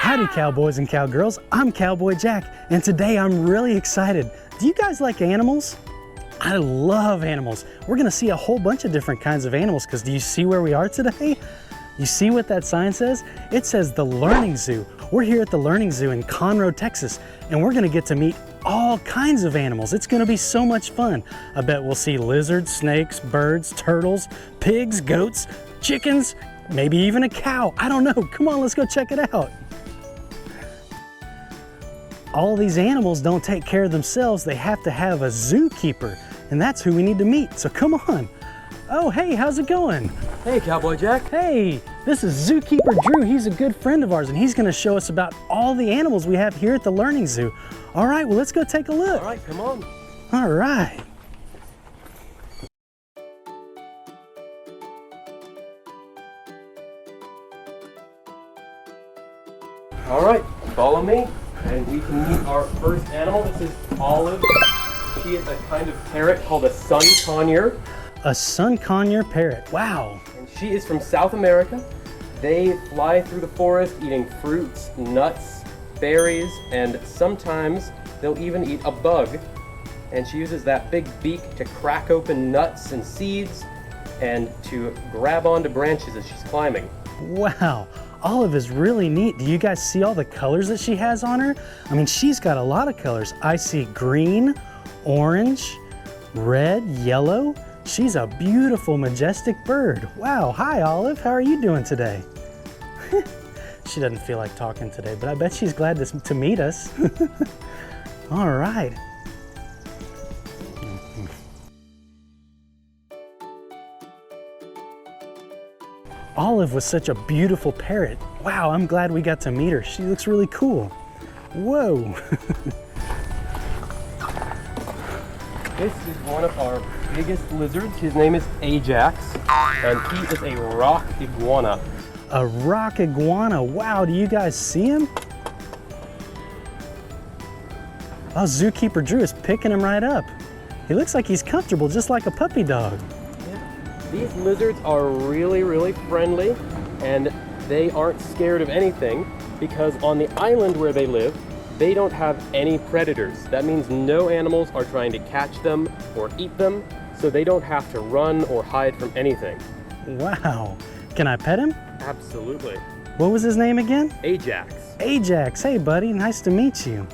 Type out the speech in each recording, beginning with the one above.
Howdy cowboys and cowgirls, I'm Cowboy Jack, and today I'm really excited. Do you guys like animals? I love animals. We're gonna see a whole bunch of different kinds of animals because do you see where we are today? You see what that sign says? It says the Learning Zoo. We're here at the Learning Zoo in Conroe, Texas, and we're gonna get to meet all kinds of animals. It's gonna be so much fun. I bet we'll see lizards, snakes, birds, turtles, pigs, goats, chickens, maybe even a cow. I don't know. Come on, let's go check it out. All these animals don't take care of themselves. They have to have a zookeeper, and that's who we need to meet. So come on. Oh, hey, how's it going? Hey, Cowboy Jack. Hey, this is Zookeeper Drew. He's a good friend of ours, and he's gonna show us about all the animals we have here at the Learning Zoo. All right, well, let's go take a look. All right, come on. All right. All right, follow me, and we can meet our first animal. This is Olive. She is a kind of parrot called a sun conure. A sun conure parrot, wow. And she is from South America. They fly through the forest eating fruits, nuts, berries, and sometimes they'll even eat a bug. And she uses that big beak to crack open nuts and seeds and to grab onto branches as she's climbing. Wow, Olive is really neat. Do you guys see all the colors that she has on her? I mean, she's got a lot of colors. I see green, orange, red, yellow. She's a beautiful, majestic bird. Wow, hi Olive, how are you doing today? She doesn't feel like talking today, but I bet she's glad to meet us. All right. Olive was such a beautiful parrot. Wow, I'm glad we got to meet her. She looks really cool. Whoa. This is one of our biggest lizards. His name is Ajax, and he is a rock iguana. A rock iguana. Wow, do you guys see him? Oh, Zookeeper Drew is picking him right up. He looks like he's comfortable, just like a puppy dog. These lizards are really, really friendly, and they aren't scared of anything because on the island where they live, they don't have any predators. That means no animals are trying to catch them or eat them, so they don't have to run or hide from anything. Wow. Can I pet him? Absolutely. What was his name again? Ajax. Ajax. Hey, buddy. Nice to meet you.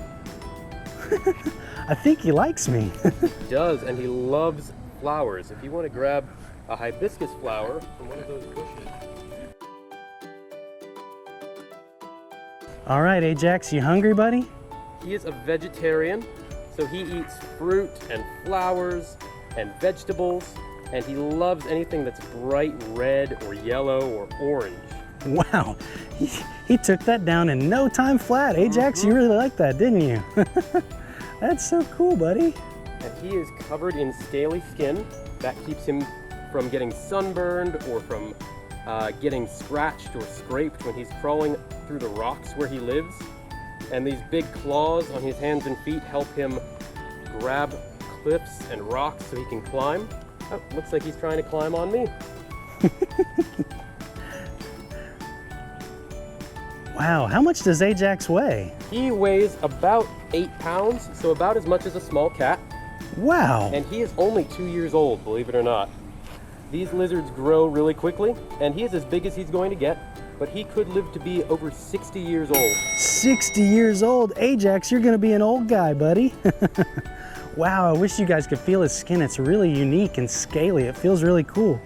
I think he likes me. He does, and he loves flowers. If you want to grab a hibiscus flower from one of those bushes. All right, Ajax, you hungry, buddy? He is a vegetarian, so he eats fruit and flowers and vegetables, and he loves anything that's bright red or yellow or orange. Wow, he took that down in no time flat. Ajax, you really liked that, didn't you? That's so cool, buddy. And he is covered in scaly skin. That keeps him from getting sunburned or from getting scratched or scraped when he's crawling through the rocks where he lives. And these big claws on his hands and feet help him grab cliffs and rocks so he can climb. Oh, looks like he's trying to climb on me. Wow, how much does Ajax weigh? He weighs about 8 pounds, so about as much as a small cat. Wow. And he is only 2 years old, believe it or not. These lizards grow really quickly, and he is as big as he's going to get, but he could live to be over 60 years old. 60 years old? Ajax, you're gonna be an old guy, buddy. Wow, I wish you guys could feel his skin. It's really unique and scaly. It feels really cool.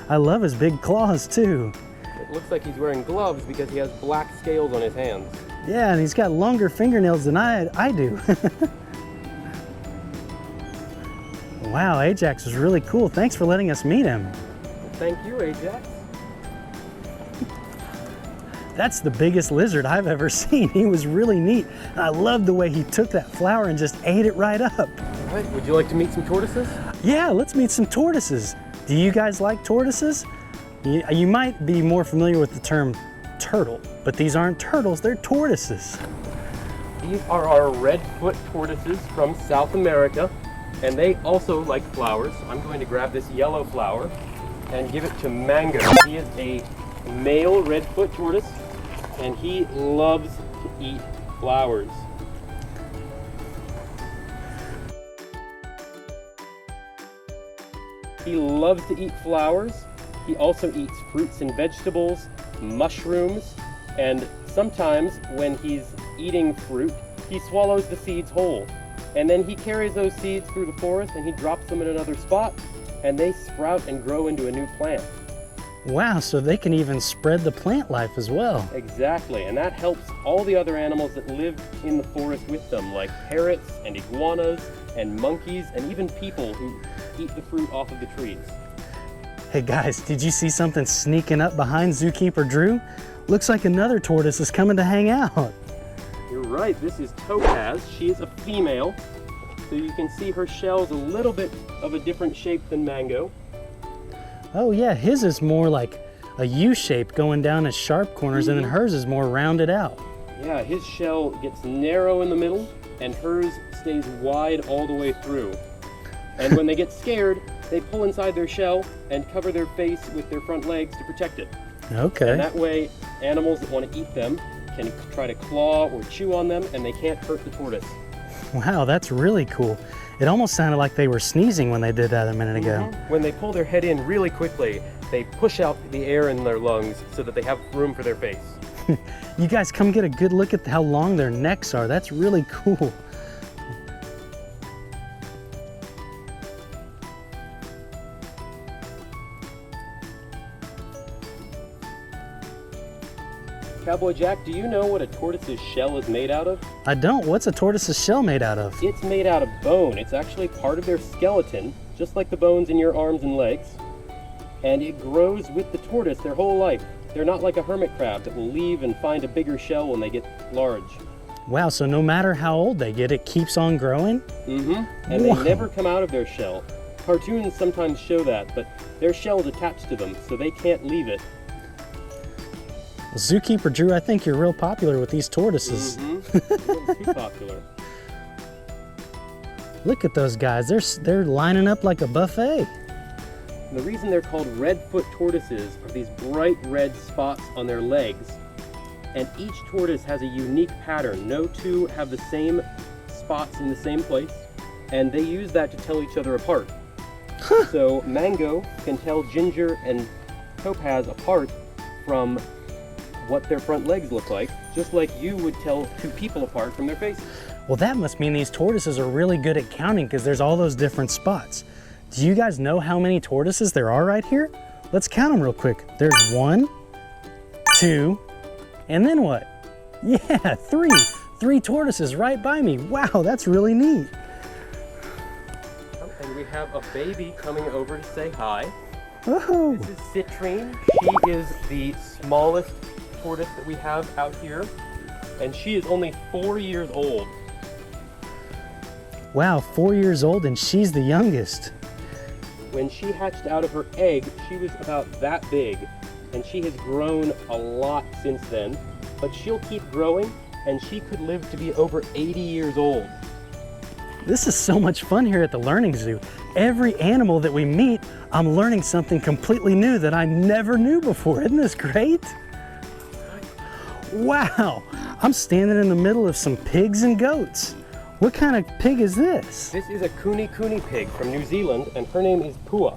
I love his big claws, too. It looks like he's wearing gloves because he has black scales on his hands. Yeah, and he's got longer fingernails than I do. Wow, Ajax was really cool. Thanks for letting us meet him. Thank you, Ajax. That's the biggest lizard I've ever seen. He was really neat. And I loved the way he took that flower and just ate it right up. All right, would you like to meet some tortoises? Yeah, let's meet some tortoises. Do you guys like tortoises? You might be more familiar with the term turtle, but these aren't turtles, they're tortoises. These are our redfoot tortoises from South America, and they also like flowers. I'm going to grab this yellow flower and give it to Mango. He is a male redfoot tortoise, and he loves to eat flowers. He loves to eat flowers. He also eats fruits and vegetables, mushrooms, and sometimes when he's eating fruit, he swallows the seeds whole. And then he carries those seeds through the forest and he drops them in another spot, and they sprout and grow into a new plant. Wow, so they can even spread the plant life as well. Exactly, and that helps all the other animals that live in the forest with them, like parrots and iguanas and monkeys and even people who eat the fruit off of the trees. Hey guys, did you see something sneaking up behind Zookeeper Drew? Looks like another tortoise is coming to hang out. You're right, this is Topaz. She is a female, so you can see her shell's a little bit of a different shape than Mango. Oh yeah, his is more like a U shape going down at sharp corners, and then hers is more rounded out. Yeah, his shell gets narrow in the middle, and hers stays wide all the way through. And when they get scared, they pull inside their shell and cover their face with their front legs to protect it. Okay. And that way, animals that want to eat them can try to claw or chew on them, and they can't hurt the tortoise. Wow, that's really cool. It almost sounded like they were sneezing when they did that a minute ago. When they pull their head in really quickly, they push out the air in their lungs so that they have room for their face. You guys come get a good look at how long their necks are. That's really cool. Cowboy Jack, do you know what a tortoise's shell is made out of? I don't. What's a tortoise's shell made out of? It's made out of bone. It's actually part of their skeleton, just like the bones in your arms and legs. And it grows with the tortoise their whole life. They're not like a hermit crab that will leave and find a bigger shell when they get large. Wow, so no matter how old they get, it keeps on growing? Mm-hmm. And they never come out of their shell. Cartoons sometimes show that, but their shell is attached to them, so they can't leave it. Well, Zookeeper Drew, I think you're real popular with these tortoises. Mm-hmm. Too popular. Look at those guys. They're lining up like a buffet. The reason they're called redfoot tortoises are these bright red spots on their legs. And each tortoise has a unique pattern. No two have the same spots in the same place. And they use that to tell each other apart. So Mango can tell Ginger and Topaz apart from what their front legs look like, just like you would tell two people apart from their faces. Well, that must mean these tortoises are really good at counting because there's all those different spots. Do you guys know how many tortoises there are right here? Let's count them real quick. There's 1, 2, and then what? Yeah, 3. 3 tortoises right by me. Wow, that's really neat. And we have a baby coming over to say hi. Oh. This is Citrine. She is the smallest tortoise that we have out here, and she is only 4 years old. Wow, 4 years old, and she's the youngest. When she hatched out of her egg, she was about that big, and she has grown a lot since then, but she'll keep growing, and she could live to be over 80 years old. This is so much fun here at the Learning Zoo. Every animal that we meet, I'm learning something completely new that I never knew before. Isn't this great? Wow, I'm standing in the middle of some pigs and goats. What kind of pig is this? This is a Kuni pig from New Zealand, and her name is Pua.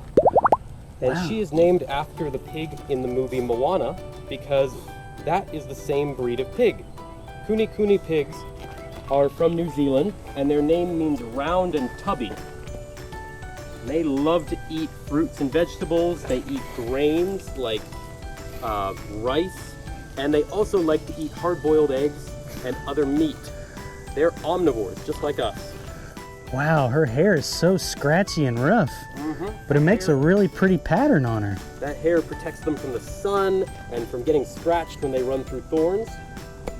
And Wow. she is named after the pig in the movie Moana because that is the same breed of pig. Kuni pigs are from New Zealand, and their name means round and tubby. And they love to eat fruits and vegetables. They eat grains like rice, and they also like to eat hard-boiled eggs and other meat. They're omnivores, just like us. Wow, her hair is so scratchy and rough, but it makes a really pretty pattern on her. That hair protects them from the sun and from getting scratched when they run through thorns,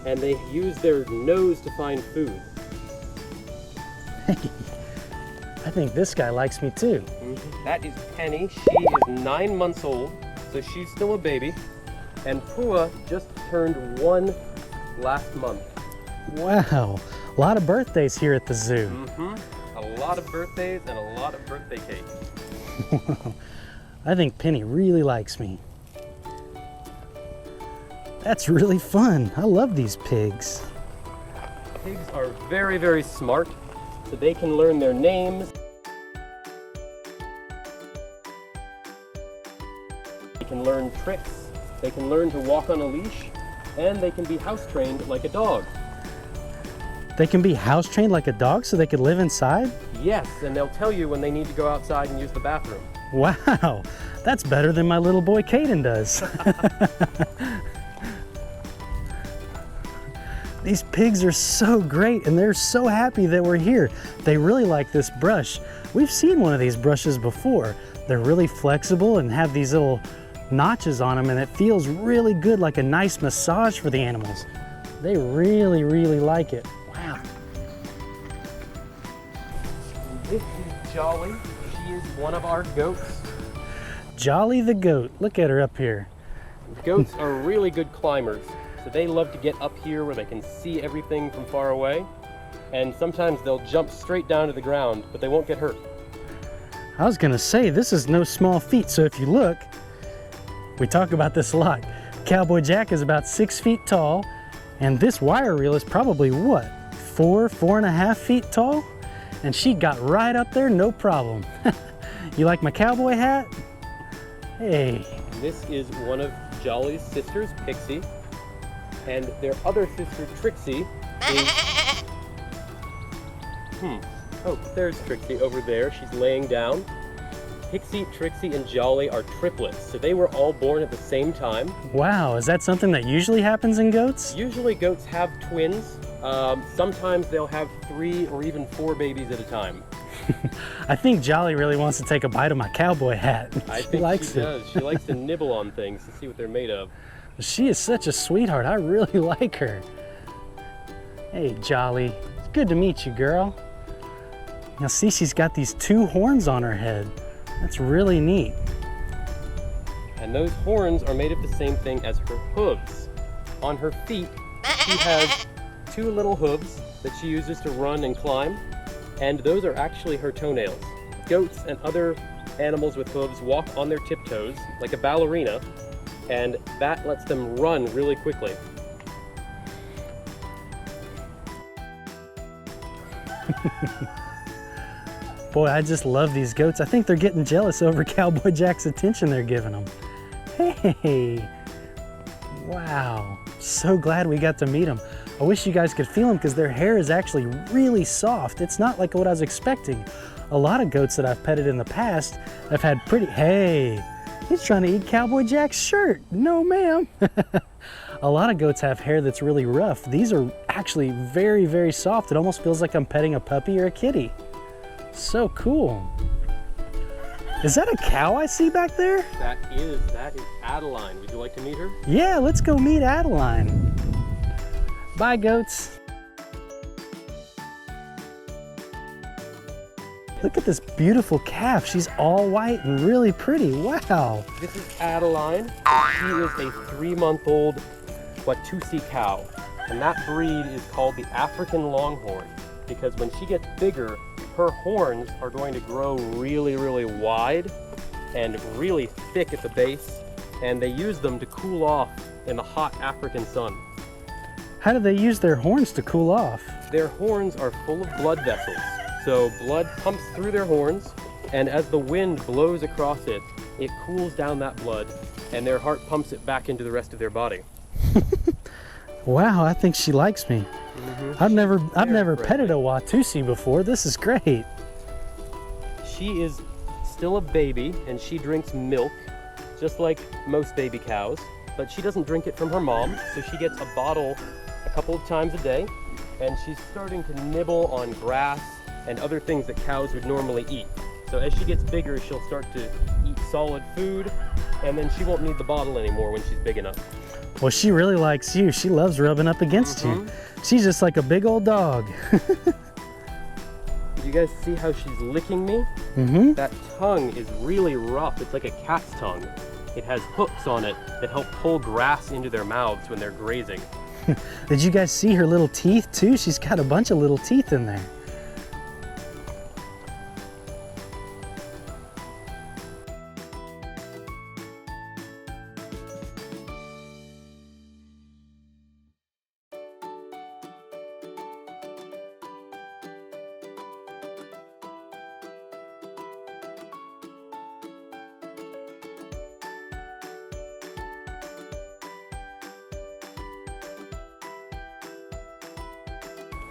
and they use their nose to find food. I think this guy likes me too. That is Penny. She is 9 months old, so she's still a baby. And Pua just turned 1 last month. Wow, a lot of birthdays here at the zoo. A lot of birthdays and a lot of birthday cake. I think Penny really likes me. That's really fun. I love these pigs. Pigs are very, very smart, so they can learn their names. They can learn tricks. They can learn to walk on a leash, and they can be house trained like a dog. They can be house trained like a dog so they could live inside? Yes, and they'll tell you when they need to go outside and use the bathroom. Wow, that's better than my little boy Caden does. These pigs are so great and they're so happy that we're here. They really like this brush. We've seen one of these brushes before. They're really flexible and have these little notches on them, and it feels really good, like a nice massage for the animals. They really, really like it. Wow. This is Jolly. She is one of our goats. Jolly the goat. Look at her up here. Goats are really good climbers, so they love to get up here where they can see everything from far away, and sometimes they'll jump straight down to the ground, but they won't get hurt. I was gonna say, this is no small feat, so if you look, we talk about this a lot. Cowboy Jack is about 6 feet tall, and this wire reel is probably what, 4.5 feet tall? And she got right up there, no problem. You like my cowboy hat? Hey. This is one of Jolly's sisters, Pixie, and their other sister, Trixie, is... Oh, there's Trixie over there. She's laying down. Pixie, Trixie, and Jolly are triplets, so they were all born at the same time. Wow, is that something that usually happens in goats? Usually goats have twins. Sometimes they'll have 3 or even 4 babies at a time. I think Jolly really wants to take a bite of my cowboy hat. I think she does. She likes to nibble on things to see what they're made of. She is such a sweetheart. I really like her. Hey, Jolly. It's good to meet you, girl. Now see, she's got these 2 horns on her head. That's really neat. And those horns are made of the same thing as her hooves. On her feet, she has 2 little hooves that she uses to run and climb, and those are actually her toenails. Goats and other animals with hooves walk on their tiptoes like a ballerina, and that lets them run really quickly. Boy, I just love these goats. I think they're getting jealous over Cowboy Jack's attention they're giving them. Hey, wow. So glad we got to meet them. I wish you guys could feel them because their hair is actually really soft. It's not like what I was expecting. A lot of goats that I've petted in the past have had pretty, hey, he's trying to eat Cowboy Jack's shirt. No, ma'am. A lot of goats have hair that's really rough. These are actually very, very soft. It almost feels like I'm petting a puppy or a kitty. So cool. Is that a cow I see back there? That is Adeline. Would you like to meet her? Yeah, let's go meet Adeline. Bye, goats. Look at this beautiful calf. She's all white and really pretty. Wow. This is Adeline. She is a 3-month-old Watusi cow. And that breed is called the African Longhorn because when she gets bigger, her horns are going to grow really, really wide and really thick at the base, and they use them to cool off in the hot African sun. How do they use their horns to cool off? Their horns are full of blood vessels, so blood pumps through their horns, and as the wind blows across it, it cools down that blood, and their heart pumps it back into the rest of their body. Wow, I think she likes me. I've never petted a Watusi before. This is great. She is still a baby and she drinks milk just like most baby cows, but she doesn't drink it from her mom, so she gets a bottle a couple of times a day, and she's starting to nibble on grass and other things that cows would normally eat. So as she gets bigger, she'll start to eat solid food, and then she won't need the bottle anymore when she's big enough. Well, she really likes you. She loves rubbing up against you. She's just like a big old dog. Do you guys see how she's licking me? That tongue is really rough. It's like a cat's tongue. It has hooks on it that help pull grass into their mouths when they're grazing. Did you guys see her little teeth too? She's got a bunch of little teeth in there.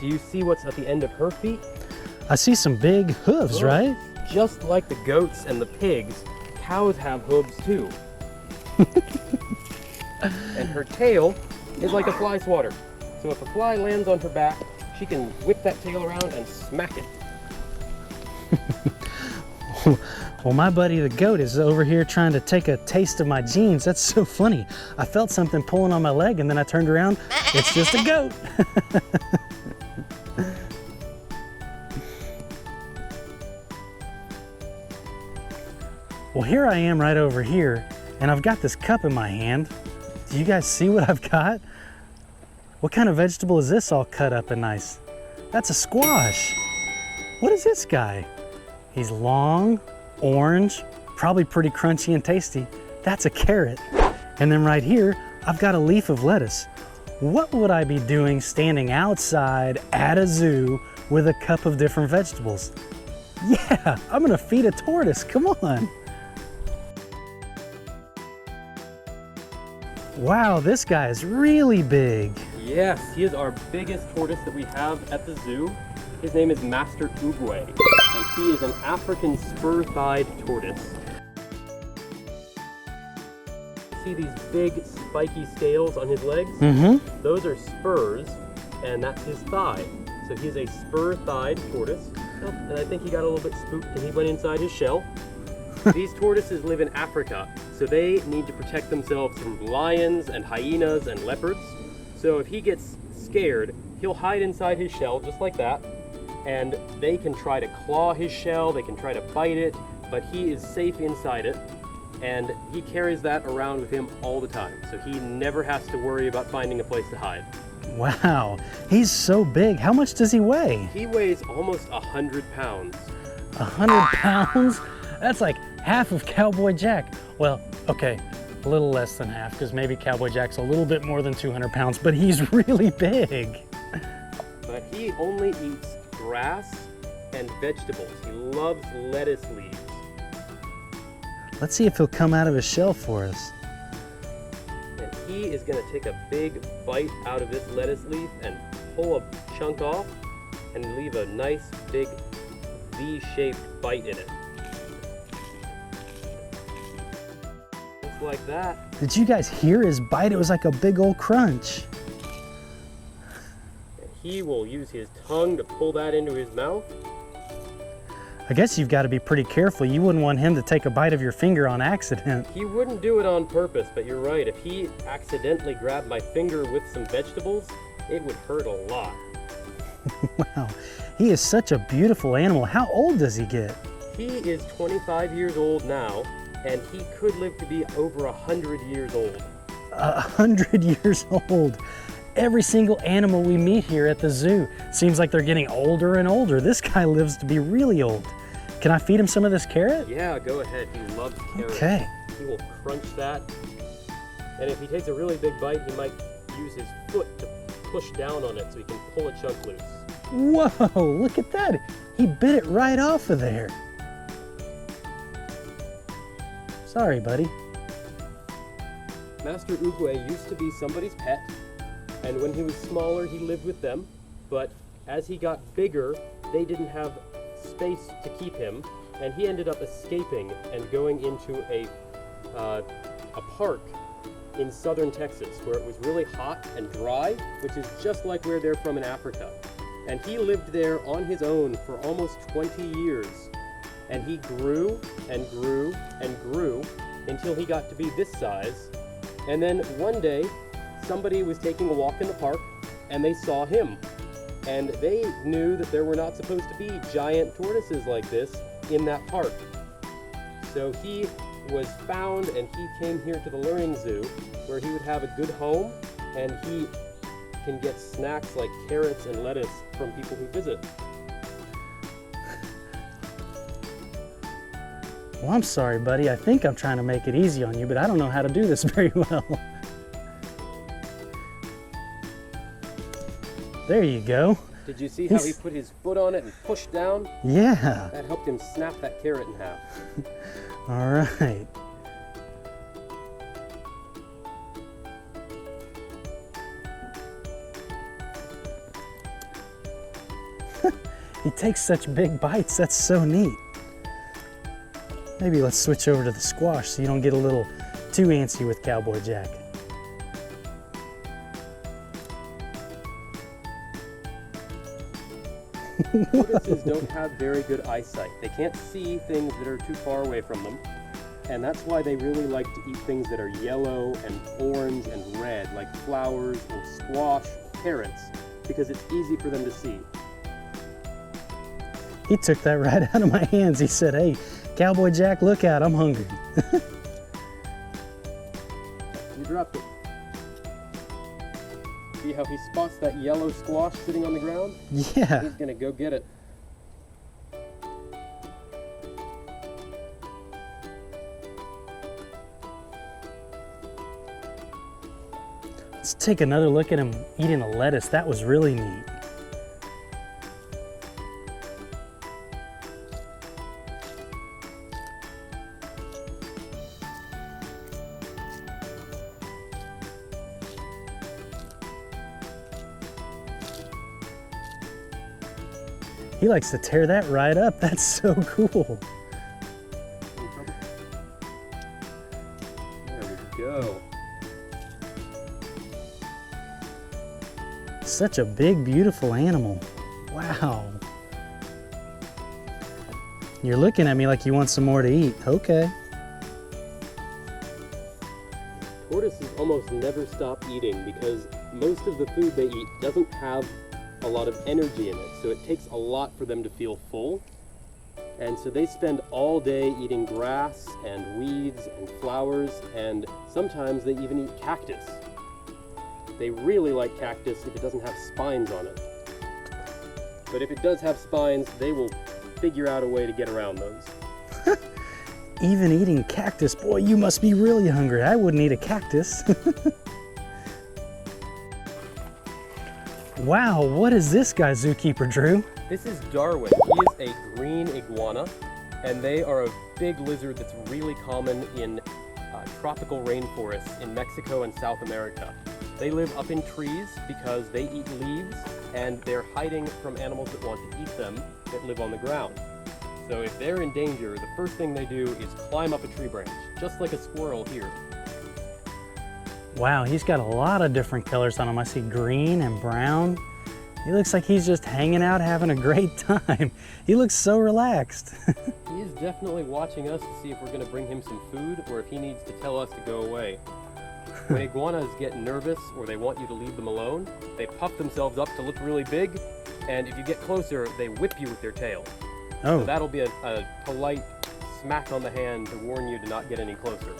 Do you see what's at the end of her feet? I see some big hooves, right? Just like the goats and the pigs, cows have hooves too. And her tail is like a fly swatter. So if a fly lands on her back, she can whip that tail around and smack it. Well, my buddy the goat is over here trying to take a taste of my jeans. That's so funny. I felt something pulling on my leg and then I turned around. It's just a goat. Well, here I am right over here and I've got this cup in my hand. Do you guys see what I've got? What kind of vegetable is this all cut up and nice? That's a squash. What is this guy? He's long, orange, probably pretty crunchy and tasty. That's a carrot. And then right here, I've got a leaf of lettuce. What would I be doing standing outside at a zoo with a cup of different vegetables? Yeah, I'm gonna feed a tortoise, come on. Wow, this guy is really big. Yes, he is our biggest tortoise that we have at the zoo. His name is Master Oogway, and he is an African spur-thighed tortoise. See these big spiky scales on his legs? Mm-hmm. Those are spurs, and that's his thigh. So he's a spur-thighed tortoise. Oh, and I think he got a little bit spooked and he went inside his shell. These tortoises live in Africa, so they need to protect themselves from lions and hyenas and leopards. So if he gets scared, he'll hide inside his shell just like that, and they can try to claw his shell, they can try to bite it, but he is safe inside it, and he carries that around with him all the time. So he never has to worry about finding a place to hide. Wow, he's so big. How much does he weigh? He weighs almost 100 pounds. 100 pounds? That's like half of Cowboy Jack. Well, okay, a little less than half, because maybe Cowboy Jack's a little bit more than 200 pounds, but he's really big. But he only eats grass and vegetables. He loves lettuce leaves. Let's see if he'll come out of his shell for us. And he is gonna take a big bite out of this lettuce leaf and pull a chunk off and leave a nice big V-shaped bite in it. Just like that. Did you guys hear his bite? It was like a big old crunch. And he will use his tongue to pull that into his mouth. I guess you've got to be pretty careful. You wouldn't want him to take a bite of your finger on accident. He wouldn't do it on purpose, but you're right. If he accidentally grabbed my finger with some vegetables, it would hurt a lot. Wow, he is such a beautiful animal. How old does he get? He is 25 years old now, and he could live to be over 100 years old. 100 years old. Every single animal we meet here at the zoo seems like they're getting older and older. This guy lives to be really old. Can I feed him some of this carrot? Yeah, go ahead. He loves carrots. Okay. He will crunch that. And if he takes a really big bite, he might use his foot to push down on it so he can pull a chunk loose. Whoa, look at that. He bit it right off of there. Sorry, buddy. Master Oogway used to be somebody's pet, and when he was smaller, he lived with them. But as he got bigger, they didn't have space to keep him, and he ended up escaping and going into a park in southern Texas where it was really hot and dry, which is just like where they're from in Africa. And he lived there on his own for almost 20 years. And he grew and grew and grew until he got to be this size. And then one day, somebody was taking a walk in the park and they saw him. And they knew that there were not supposed to be giant tortoises like this in that park. So he was found and he came here to the Learning Zoo where he would have a good home and he can get snacks like carrots and lettuce from people who visit. Well, I'm sorry, buddy. I think I'm trying to make it easy on you, but I don't know how to do this very well. There you go. Did you see how he put his foot on it and pushed down? Yeah. That helped him snap that carrot in half. All right. He takes such big bites, that's so neat. Maybe let's switch over to the squash so you don't get a little too antsy with Cowboy Jack. Tortoises don't have very good eyesight. They can't see things that are too far away from them. And that's why they really like to eat things that are yellow and orange and red, like flowers or squash, carrots, because it's easy for them to see. He took that right out of my hands. He said, "Hey, Cowboy Jack, look out, I'm hungry." You dropped it. See how he spots that yellow squash sitting on the ground? Yeah. He's gonna go get it. Let's take another look at him eating a lettuce. That was really neat. He likes to tear that right up. That's so cool. There we go. Such a big, beautiful animal. Wow. You're looking at me like you want some more to eat. Okay. Tortoises almost never stop eating because most of the food they eat doesn't have a lot of energy in it, so it takes a lot for them to feel full. And so they spend all day eating grass and weeds and flowers, and sometimes they even eat cactus. They really like cactus if it doesn't have spines on it. But if it does have spines, they will figure out a way to get around those. Even eating cactus, boy, you must be really hungry. I wouldn't eat a cactus. Wow, what is this guy, Zookeeper Drew? This is Darwin. He is a green iguana, and they are a big lizard that's really common in tropical rainforests in Mexico and South America. They live up in trees because they eat leaves, and they're hiding from animals that want to eat them that live on the ground. So if they're in danger, the first thing they do is climb up a tree branch, just like a squirrel here. Wow, he's got a lot of different colors on him. I see green and brown. He looks like he's just hanging out, having a great time. He looks so relaxed. He is definitely watching us to see if we're going to bring him some food or if he needs to tell us to go away. When iguanas get nervous or they want you to leave them alone, they puff themselves up to look really big, and if you get closer, they whip you with their tail. Oh. So that'll be a polite smack on the hand to warn you to not get any closer.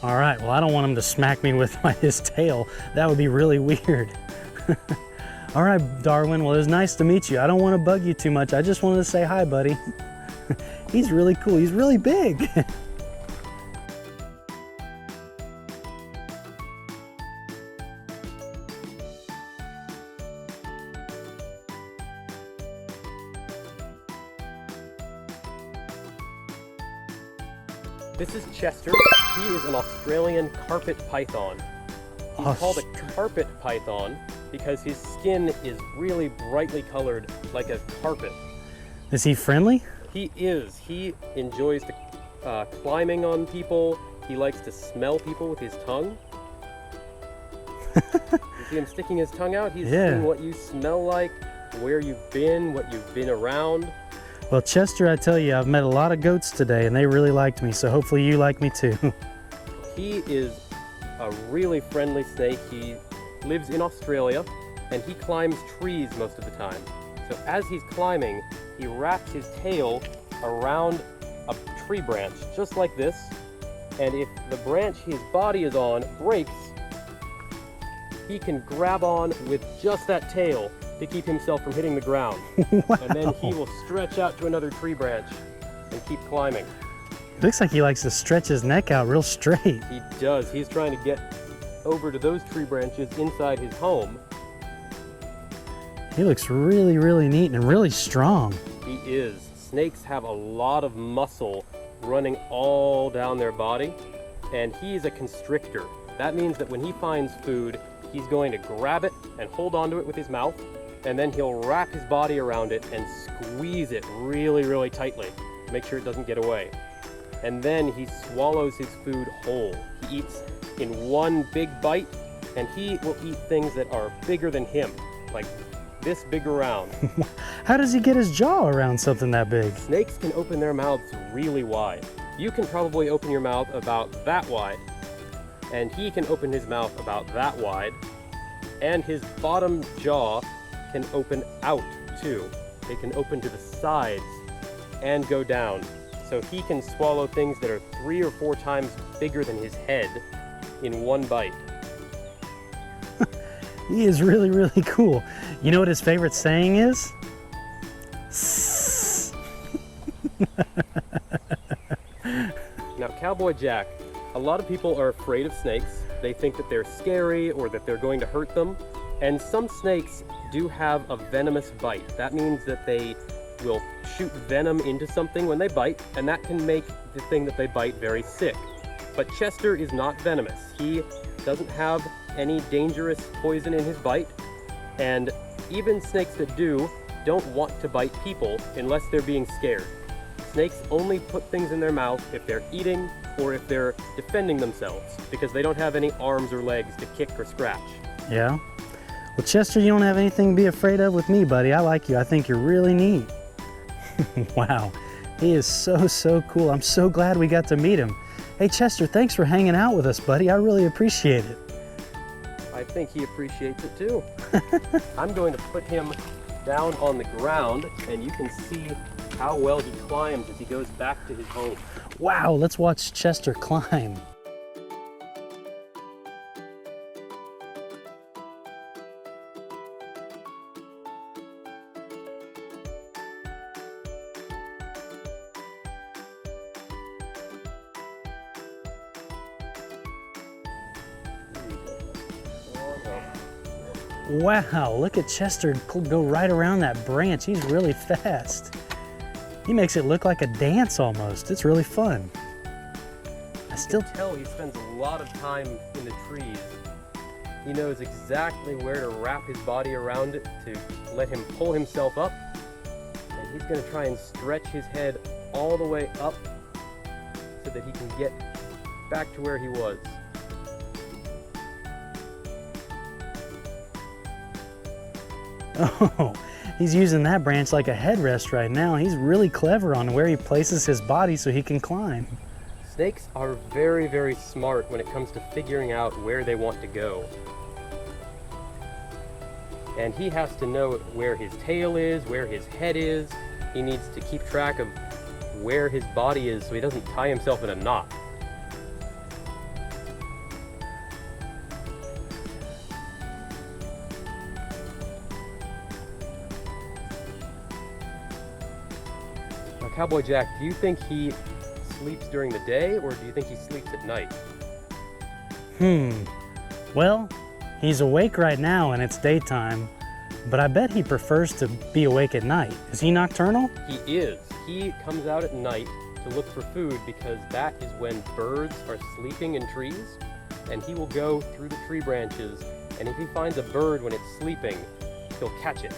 All right, well, I don't want him to smack me with his tail. That would be really weird. All right, Darwin, well, it was nice to meet you. I don't want to bug you too much. I just wanted to say hi, buddy. He's really cool. He's really big. This is Chester. He is an Australian carpet python. He's called a carpet python because his skin is really brightly colored like a carpet. Is he friendly? He is. He enjoys climbing on people. He likes to smell people with his tongue. You see him sticking his tongue out? He's seeing what you smell like, where you've been, what you've been around. Well, Chester, I tell you, I've met a lot of goats today and they really liked me, so hopefully you like me too. He is a really friendly snake. He lives in Australia and he climbs trees most of the time. So as he's climbing, he wraps his tail around a tree branch, just like this. And if the branch his body is on breaks, he can grab on with just that tail to keep himself from hitting the ground. Wow. And then he will stretch out to another tree branch and keep climbing. Looks like he likes to stretch his neck out real straight. He does. He's trying to get over to those tree branches inside his home. He looks really, really neat and really strong. He is. Snakes have a lot of muscle running all down their body, and he's a constrictor. That means that when he finds food, he's going to grab it and hold onto it with his mouth, and then he'll wrap his body around it and squeeze it really, really tightly to make sure it doesn't get away. And then he swallows his food whole. He eats in one big bite, and he will eat things that are bigger than him, like this big around. How does he get his jaw around something that big? Snakes can open their mouths really wide. You can probably open your mouth about that wide, and he can open his mouth about that wide, and his bottom jaw can open out too. It can open to the sides and go down. So he can swallow things that are 3 or 4 times bigger than his head in one bite. He is really, really cool. You know what his favorite saying is? Now, Cowboy Jack, a lot of people are afraid of snakes. They think that they're scary or that they're going to hurt them. And some snakes do have a venomous bite. That means that they will shoot venom into something when they bite, and that can make the thing that they bite very sick. But Chester is not venomous. He doesn't have any dangerous poison in his bite, and even snakes that do don't want to bite people unless they're being scared. Snakes only put things in their mouth if they're eating or if they're defending themselves, because they don't have any arms or legs to kick or scratch. Yeah? Well, Chester, you don't have anything to be afraid of with me, buddy. I like you. I think you're really neat. Wow, he is so cool. I'm so glad we got to meet him. Hey, Chester, thanks for hanging out with us, buddy. I really appreciate it. I think he appreciates it too. I'm going to put him down on the ground, and you can see how well he climbs as he goes back to his home. Wow, let's watch Chester climb. Wow, look at Chester go right around that branch. He's really fast. He makes it look like a dance almost. It's really fun. I still tell he spends a lot of time in the trees. He knows exactly where to wrap his body around it to let him pull himself up. And he's going to try and stretch his head all the way up so that he can get back to where he was. Oh, he's using that branch like a headrest right now. He's really clever on where he places his body so he can climb. Snakes are very smart when it comes to figuring out where they want to go. And he has to know where his tail is, where his head is. He needs to keep track of where his body is so he doesn't tie himself in a knot. Cowboy Jack, do you think he sleeps during the day, or do you think he sleeps at night? Well, he's awake right now and it's daytime, but I bet he prefers to be awake at night. Is he nocturnal? He is. He comes out at night to look for food because that is when birds are sleeping in trees, and he will go through the tree branches, and if he finds a bird when it's sleeping, he'll catch it.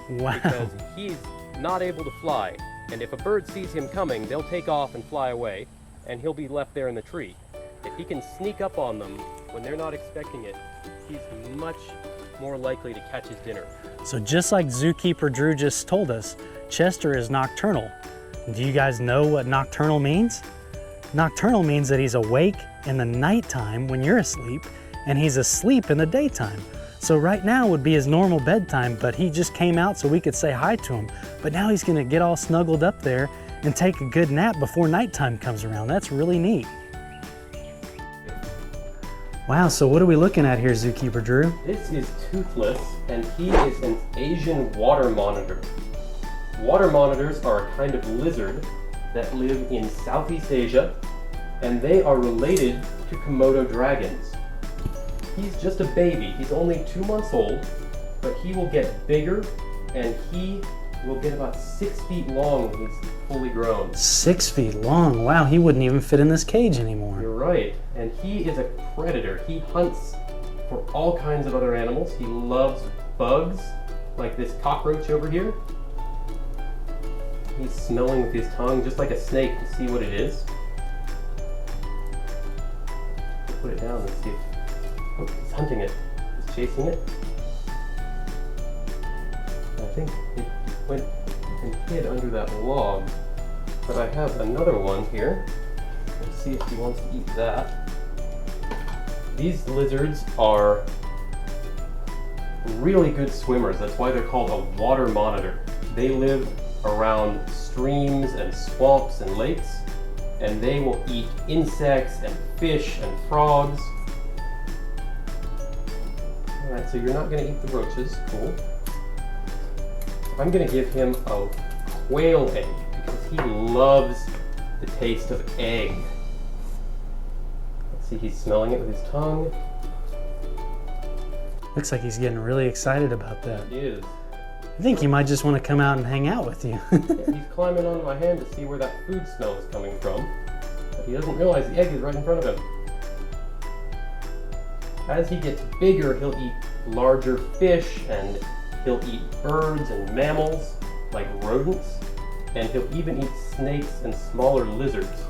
Wow. Because he's not able to fly. And if a bird sees him coming, they'll take off and fly away, and he'll be left there in the tree. If he can sneak up on them when they're not expecting it, he's much more likely to catch his dinner. So just like Zookeeper Drew just told us, Chester is nocturnal. Do you guys know what nocturnal means? Nocturnal means that he's awake in the nighttime when you're asleep, and he's asleep in the daytime. So right now would be his normal bedtime, but he just came out so we could say hi to him. But now he's gonna get all snuggled up there and take a good nap before nighttime comes around. That's really neat. Wow, so what are we looking at here, Zookeeper Drew? This is Toothless, and he is an Asian water monitor. Water monitors are a kind of lizard that live in Southeast Asia, and they are related to Komodo dragons. He's just a baby. He's only 2 months old, but he will get bigger, and he will get about 6 feet long when he's fully grown. 6 feet long. Wow, he wouldn't even fit in this cage anymore. You're right. And he is a predator. He hunts for all kinds of other animals. He loves bugs like this cockroach over here. He's smelling with his tongue just like a snake to see what it is. Put it down and see if... Oh, he's hunting it. He's chasing it. I think it went and hid under that log. But I have another one here. Let's see if he wants to eat that. These lizards are really good swimmers. That's why they're called a water monitor. They live around streams and swamps and lakes, and they will eat insects and fish and frogs. Alright, so you're not going to eat the roaches. Cool. I'm going to give him a quail egg because he loves the taste of egg. Let's see, he's smelling it with his tongue. Looks like he's getting really excited about that. He is. I think he might just want to come out and hang out with you. Yeah, he's climbing onto my hand to see where that food smell is coming from. But he doesn't realize the egg is right in front of him. As he gets bigger, he'll eat larger fish, and he'll eat birds and mammals, like rodents, and he'll even eat snakes and smaller lizards.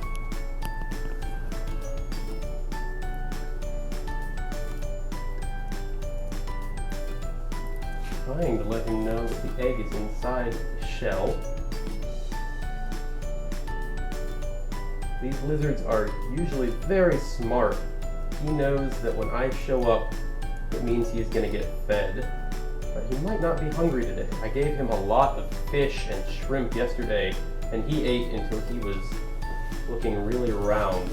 Trying to let him know that the egg is inside the shell. These lizards are usually very smart. He knows that when I show up, it means he's going to get fed. But he might not be hungry today. I gave him a lot of fish and shrimp yesterday, and he ate until he was looking really round.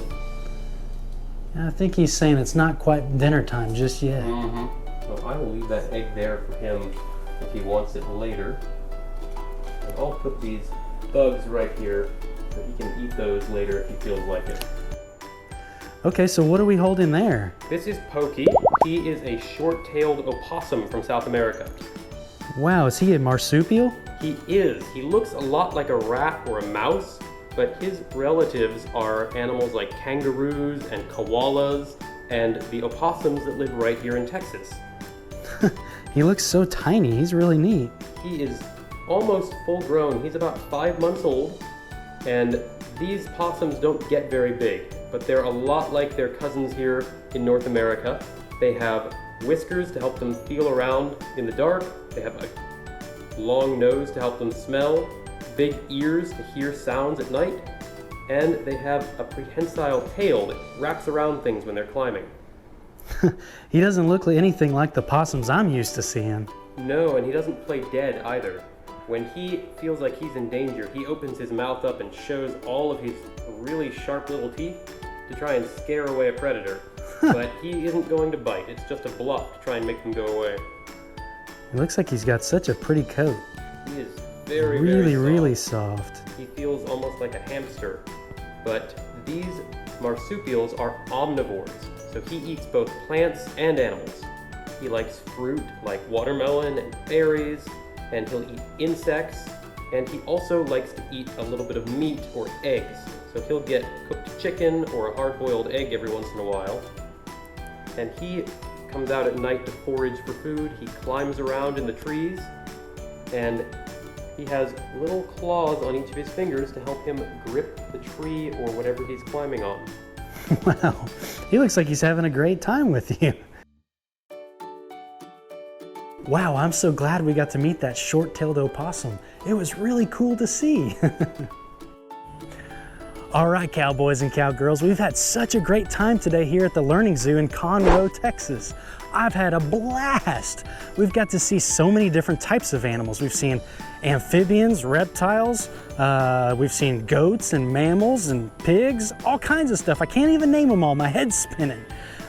I think he's saying it's not quite dinner time just yet. So I will leave that egg there for him if he wants it later. And I'll put these bugs right here so he can eat those later if he feels like it. Okay, so what are we holding there? This is Pokey. He is a short-tailed opossum from South America. Wow, is he a marsupial? He is. He looks a lot like a rat or a mouse, but his relatives are animals like kangaroos and koalas and the opossums that live right here in Texas. He looks so tiny. He's really neat. He is almost full grown. He's about 5 months old, and these possums don't get very big, but they're a lot like their cousins here in North America. They have whiskers to help them feel around in the dark. They have a long nose to help them smell, big ears to hear sounds at night, and they have a prehensile tail that wraps around things when they're climbing. He doesn't look anything like the possums I'm used to seeing. No, and he doesn't play dead either. When he feels like he's in danger, he opens his mouth up and shows all of his really sharp little teeth to try and scare away a predator. But he isn't going to bite. It's just a bluff to try and make them go away. It looks like he's got such a pretty coat. He is very, really soft. He feels almost like a hamster. But these marsupials are omnivores, so he eats both plants and animals. He likes fruit like watermelon and berries, and he'll eat insects, and he also likes to eat a little bit of meat or eggs. So he'll get cooked chicken or a hard-boiled egg every once in a while. And he comes out at night to forage for food. He climbs around in the trees, and he has little claws on each of his fingers to help him grip the tree or whatever he's climbing on. Wow, he looks like he's having a great time with you. Wow, I'm so glad we got to meet that short-tailed opossum. It was really cool to see. All right, cowboys and cowgirls, we've had such a great time today here at the Learning Zoo in Conroe, Texas. I've had a blast. We've got to see so many different types of animals. We've seen amphibians, reptiles, we've seen goats and mammals and pigs, all kinds of stuff. I can't even name them all, my head's spinning.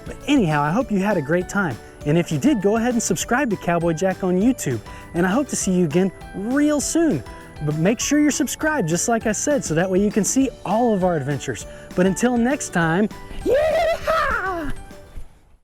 But anyhow, I hope you had a great time. And if you did, go ahead and subscribe to Cowboy Jack on YouTube. And I hope to see you again real soon. But make sure you're subscribed, just like I said, so that way you can see all of our adventures. But until next time, yeah!